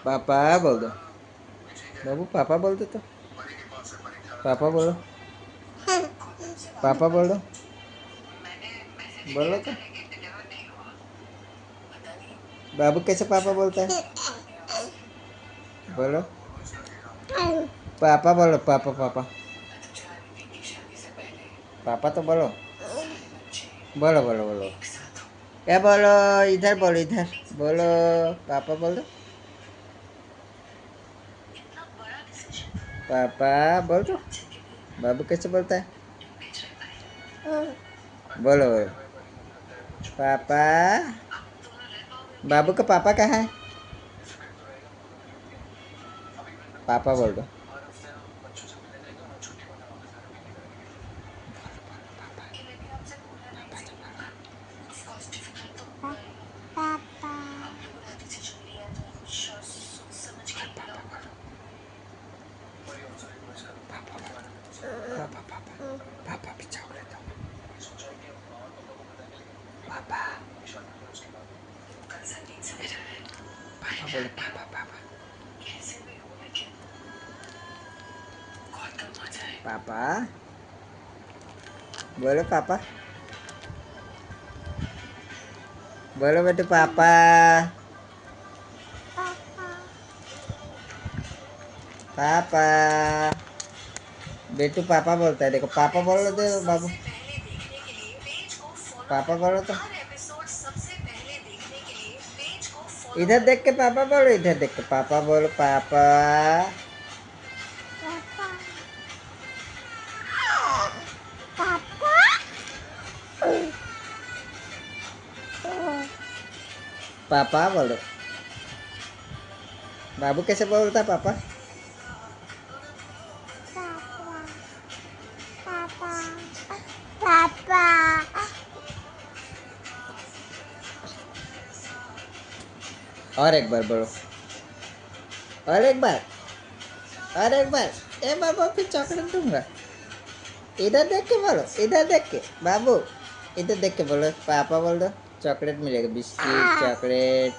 पापा बोल दो बाबू, पापा बोल दो तो। पापा बोलो, पापा बोलो, बोलो तो। बाबू कैसे पापा बोलता है? बोलो, पापा बोलो, पापा पापा। पापा तो बोलो, बोलो बोलो बोलो। क्या बोलो? इधर बोलो, इधर बोलो। पापा बोलो, पापा बोल दो। बाबू कैसे बोलता है? बोलो बोलो, पापा। बाबू का पापा कहाँ है? पापा बोल दो। पापा पापा पापा भी चॉकलेट दो। पापा, पापा बोलो, पापा पापा। पापा बोलो, पापा बोलो बेटे, पापा। पापा बेटू पापा बोलता है, देखो पापा बोलो दे बाबू। पापा बोलो तो। इधर देख के पापा बोलो, इधर देख के पापा बोलो, पापा। पापा बोलो। बाबू कैसे बोलता है पापा? और एक बार बोलो, और एक बार, और एक बार। ए बाबू, फिर चॉकलेट दूंगा। इधर देख के बोलो, इधर देख के बाबू, इधर देख के बोलो, पापा बोल दो। चॉकलेट मिलेगा, बिस्किट चॉकलेट।